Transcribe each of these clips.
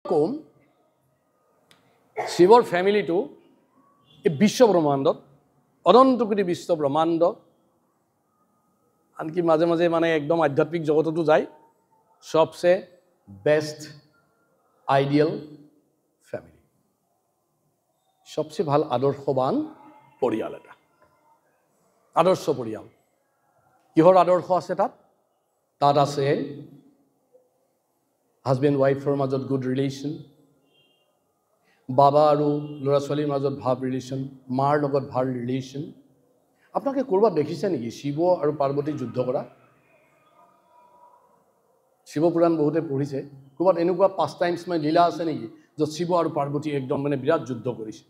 কম শিৱৰ ফ্যামিলিটো এই বিশ্ব ব্ৰহ্মাণ্ডত অনন্ত কোটি বিশ্ব ব্ৰহ্মাণ্ড আনকি মাঝে মাঝে মানে একদম আধ্যাত্মিক জগততো যায় সবচেয়ে বেস্ট আইডিয়াল ফ্যামিলি সবচেয়ে ভাল আদৰ্শবান পৰিয়াল এটা আদৰ্শ পৰিয়াল কিহৰ আদৰ্শ আছে তাত আছে হাজবেণ্ড ওয়াইফৰ মাজত গুড ৰিলেশ্যন বাবা আৰু ল'ৰা ছোৱালীৰ মাজত ভাল ৰিলেশ্যন মাৰ লগত ভাল ৰিলেশ্যন আপোনালোকে কৰবাত দেখিছে নেকি শিৱ আৰু পাৰ্বতী যুদ্ধ কৰা শিৱ পুৰাণ বহুতে পঢ়িছে কৰবাত এনেকুৱা 5 টাইমছ মই লীলা আছে নেকি য'ত শিৱ আৰু পাৰ্বতী একদম মানে বিৰাট যুদ্ধ কৰিছে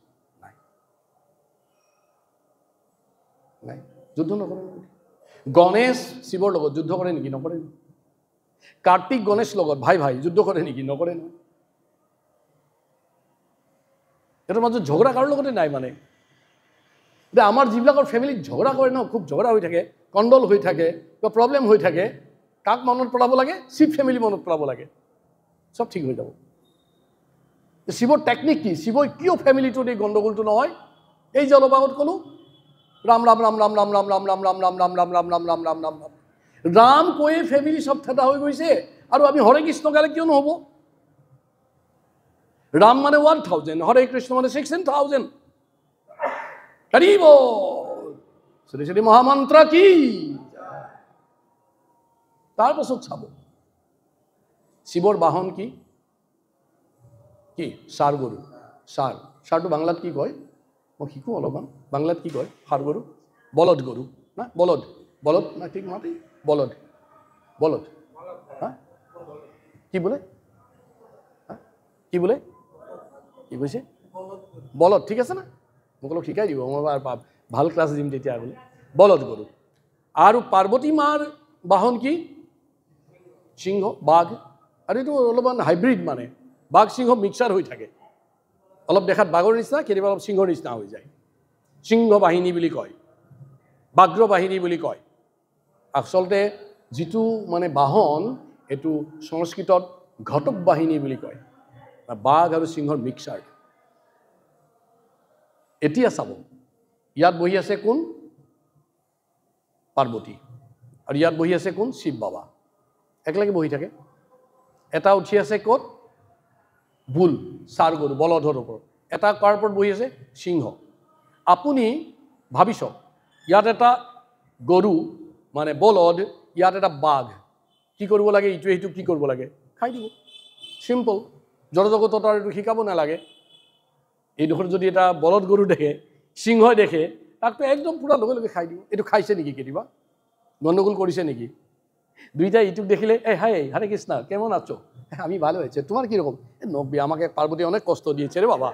নাই যুদ্ধ নকৰে গণেশ শিৱৰ লগত যুদ্ধ কৰে নেকি নকৰে কাৰ্তিক গণেশ লগত ভাই যুদ্ধ কৰে নেকি নকৰে না এটাৰ মাজত ঝগড়া কাৰো লগতে নাই মানে আমাৰ যিবিলাকৰ ফ্যামিলিত ঝগড়া কৰে ন খুব ঝগড়া হৈ থাকে কণ্ডল হৈ থাকে বা প্ৰবলেম হৈ থাকে কাক মনত পেলাব লাগে শিৱ ফ্যামিলি মনত পেলাব লাগে সব ঠিক হৈ যাব শিৱৰ টেকনিক কি শিৱই কিয় ফ্যামিলিটোত এই গণ্ডগোলটো নহয় এই যে অলপ আগত ক'লো ৰাম ৰাম ৰাম ৰাম ৰাম ৰাম ৰাম ৰাম ৰাম ৰাম ৰাম ৰাম ৰাম ৰাম ৰাম ৰাম ৰাম ৰাম ৰাম কৈয়ে ফ্যামিলি সব ঠাটা হৈ গৈছে আৰু আমি হৰে কৃষ্ণ গালে কিয় নহব রাম মানে 1000 হরে কৃষ্ণ মানে 16000 হরিব শ্রী শ্রী মহামন্ত্র কি তার পাছত চাব শিৱৰ বাহন কি ষাঁড় গৰু ষাঁড়টো বাংলাত কি কয় মই শিকো অলপমান বাংলাত কি কয় ষাঁড় গৰু বলদ গৰু না বলদ না ঠিক মাতি বলদ হ্যাঁ কি বলে কি কৈছে বলদ ঠিক আছে না মোক অলপ শিকাই দিব মই ভাল ক্লাছ দিম তেতিয়া বোলে বলদ গৰু আৰু পাৰ্বতী মাৰ বাহন কি সিংহ বাঘ আৰু এইটো অলপমান হাইব্ৰিড মানে বাঘ সিংহ মিক্সাৰ হৈ থাকে অলপ দেখাত বাঘৰ নিচিনা কেতিয়াবা অলপ সিংহৰ নিচিনা হৈ যায় সিংহ বাহিনী বুলি কয় বাঘ্ৰ বাহিনী বুলি কয় আচলতে যিটো মানে বাহন এইটো সংস্কৃতত ঘটক বাহিনী বুলি কয় বাঘ আৰু সিংহৰ মিক্সাৰ এতিয়া চাব ইয়াত বহি আছে কোন পাৰ্বতী আৰু ইয়াত বহি আছে কোন শিৱ বাবা একলগে বহি থাকে এটা উঠি আছে ক'ত বুল ষাঁড় গৰু বলধৰ ওপৰত এটা কাৰ ওপৰত বহি আছে সিংহ আপুনি ভাবিছ ইয়াত এটা গৰু মানে বলদ ইয়াত এটা বাঘ কি কৰিব লাগে ইটোৱে সিটো কি কৰিব লাগে খাই দিব সিম্পল জড়জগতত আৰু এইটো শিকাব নালাগে এইডোখৰ যদি এটা বলদ গৰু দেখে সিংহই দেখে তাকতো একদম পুৰা লগে লগে খাই দিব এইটো খাইছে নেকি কেতিয়াবা গণ্ডগোল কৰিছে নেকি দুইটা ইটোক দেখিলে হাই হরে কৃষ্ণ কেমন আছো আমি ভালো হয়েছে তোমার কিরকম নব্বী আমাকে পার্বতী অনেক কষ্ট দিয়েছে রে বাবা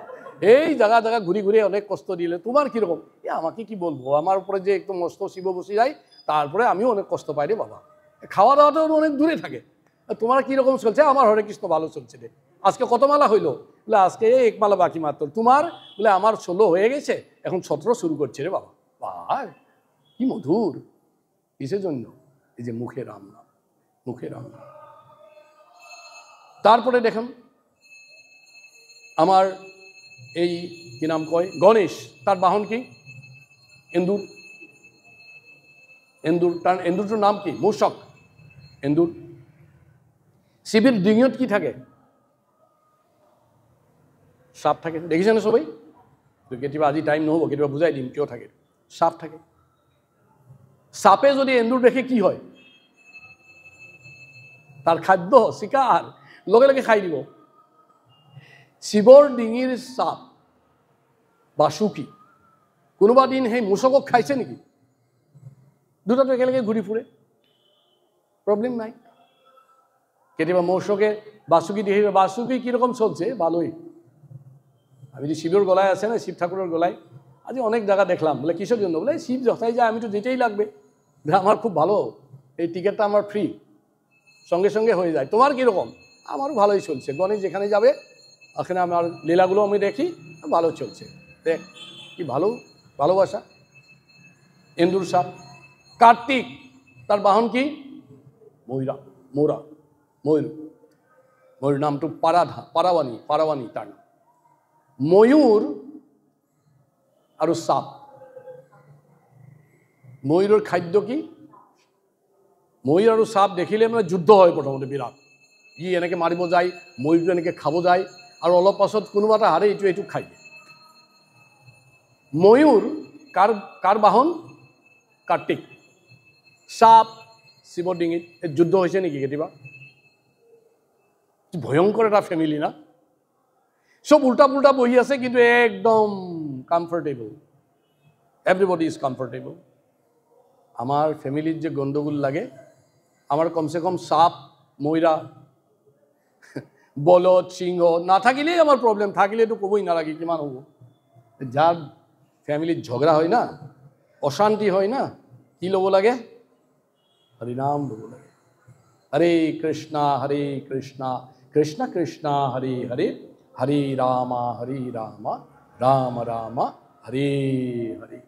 এই জায়গা জায়গা ঘুরি ঘুরে অনেক কষ্ট দিলে তোমার কিরকম আমাকে কি বলবো আমার উপরে যে একদম মস্ত শিব বসে যায় তারপরে আমিও অনেক কষ্ট পাই রে বাবা খাওয়া দাওয়াটাও অনেক দূরে থাকে তোমার কিরকম চলছে আমার হরে কৃষ্ণ ভালো চলছে রে আজকে কত মালা হইলো বলে আজকে এক মালা বাকি মাত্র তোমার বলে আমার 16 হয়ে গেছে এখন 17 শুরু করছে রে বাবা ভাই কি মধুর কিসের জন্য এই যে মুখে রাম নাম মুখে রাম নাম তারপরে দেখুন আমার এই কি নাম কয় গণেশ তার বাহন কি এন্দুর তার এন্দুরটোর নাম কি মূষক এন্দুর শিবের ডিঙিত কি থাকে সাপ থাকে দেখিছেনে সবাই কেতিয়াবা আজি টাইম নহব কেতিয়াবা বুজাই দিম কিয় থাকে সাপ থাকে সাপে যদি এন্দুর দেখে কি হয় তার খাদ্য শিকার লগে লগে খাই দিব শিৱৰ ডিঙিৰ সাপ বাসুকি কোনোবা দিন সেই মূষকক খাইছে নেকি দুটাটো একেলগে ঘূৰি ফুৰে প্ৰবলেম নাই কেতিয়াবা মূষকে বাসুকি দেখি বাসুকি কিৰকম চলছে ভালোই আমি যে শিৱৰ গলায় আছে না শিব ঠাকুরের গলায় আজি অনেক জায়গা দেখলাম বলে কিসের জন্য বলে শিব যথাই যায় আমি তো যেতেই লাগবে আমার খুব ভালো এই টিকিটটা আমার ফ্রি সঙ্গে সঙ্গে হয়ে যায় তোমার কিরকম আমারও ভালোই চলছে গণেশ যেখানে যাবে ওখানে আমার লীলাগুলো আমি দেখি ভালো চলছে দেখ কি ভালো ভালোবাসা এন্দুর সাপ কার্তিক তার বাহন কি ময়ূর ময়ূর নামটো পাৰাৱানী তাৰ নাম। ময়ূৰ আৰু সাপ। ময়ূৰৰ খাদ্য কি? ময়ূৰ আৰু সাপ দেখিলে মানে যুদ্ধ হয় প্ৰথমতে বিৰাট। ই এনেকৈ মাৰিব যায়, ময়ূৰটো এনেকৈ খাব যায়, আৰু অলপ পাছত কোনোবা এটা হাৰে এইটো খাই দিয়ে। ময়ূৰ কাৰ বাহন? কাৰ্তিক। সাপ শিৱৰ ডিঙিত। এই যুদ্ধ হৈছে নেকি কেতিয়াবা? ভয়ংকৰ এটা ফেমিলি না? চব উল্টা পুল্টা বহি আছে, কিন্তু একদম কমফৰ্টেবল। Everybody is comfortable. আমাৰ ফেমিলিত যে গণ্ডগোল লাগে, আমাৰ কমচে কম সাপ, ময়ূৰা, বলদ, সিংহ নাথাকিলেই আমাৰ প্ৰব্লেম, থাকিলেতো ক'বই নালাগে কিমান হ'ব। যাৰ ফেমিলিত ঝগড়া হয় না, অশান্তি হয় না, কি ল'ব লাগে? হৰিনাম ল'ব লাগে। হৰে কৃষ্ণ কৃষ্ণ কৃষ্ণ হৰে হৰে, হৰে ৰাম ৰাম ৰাম ৰাম হৰে হৰে।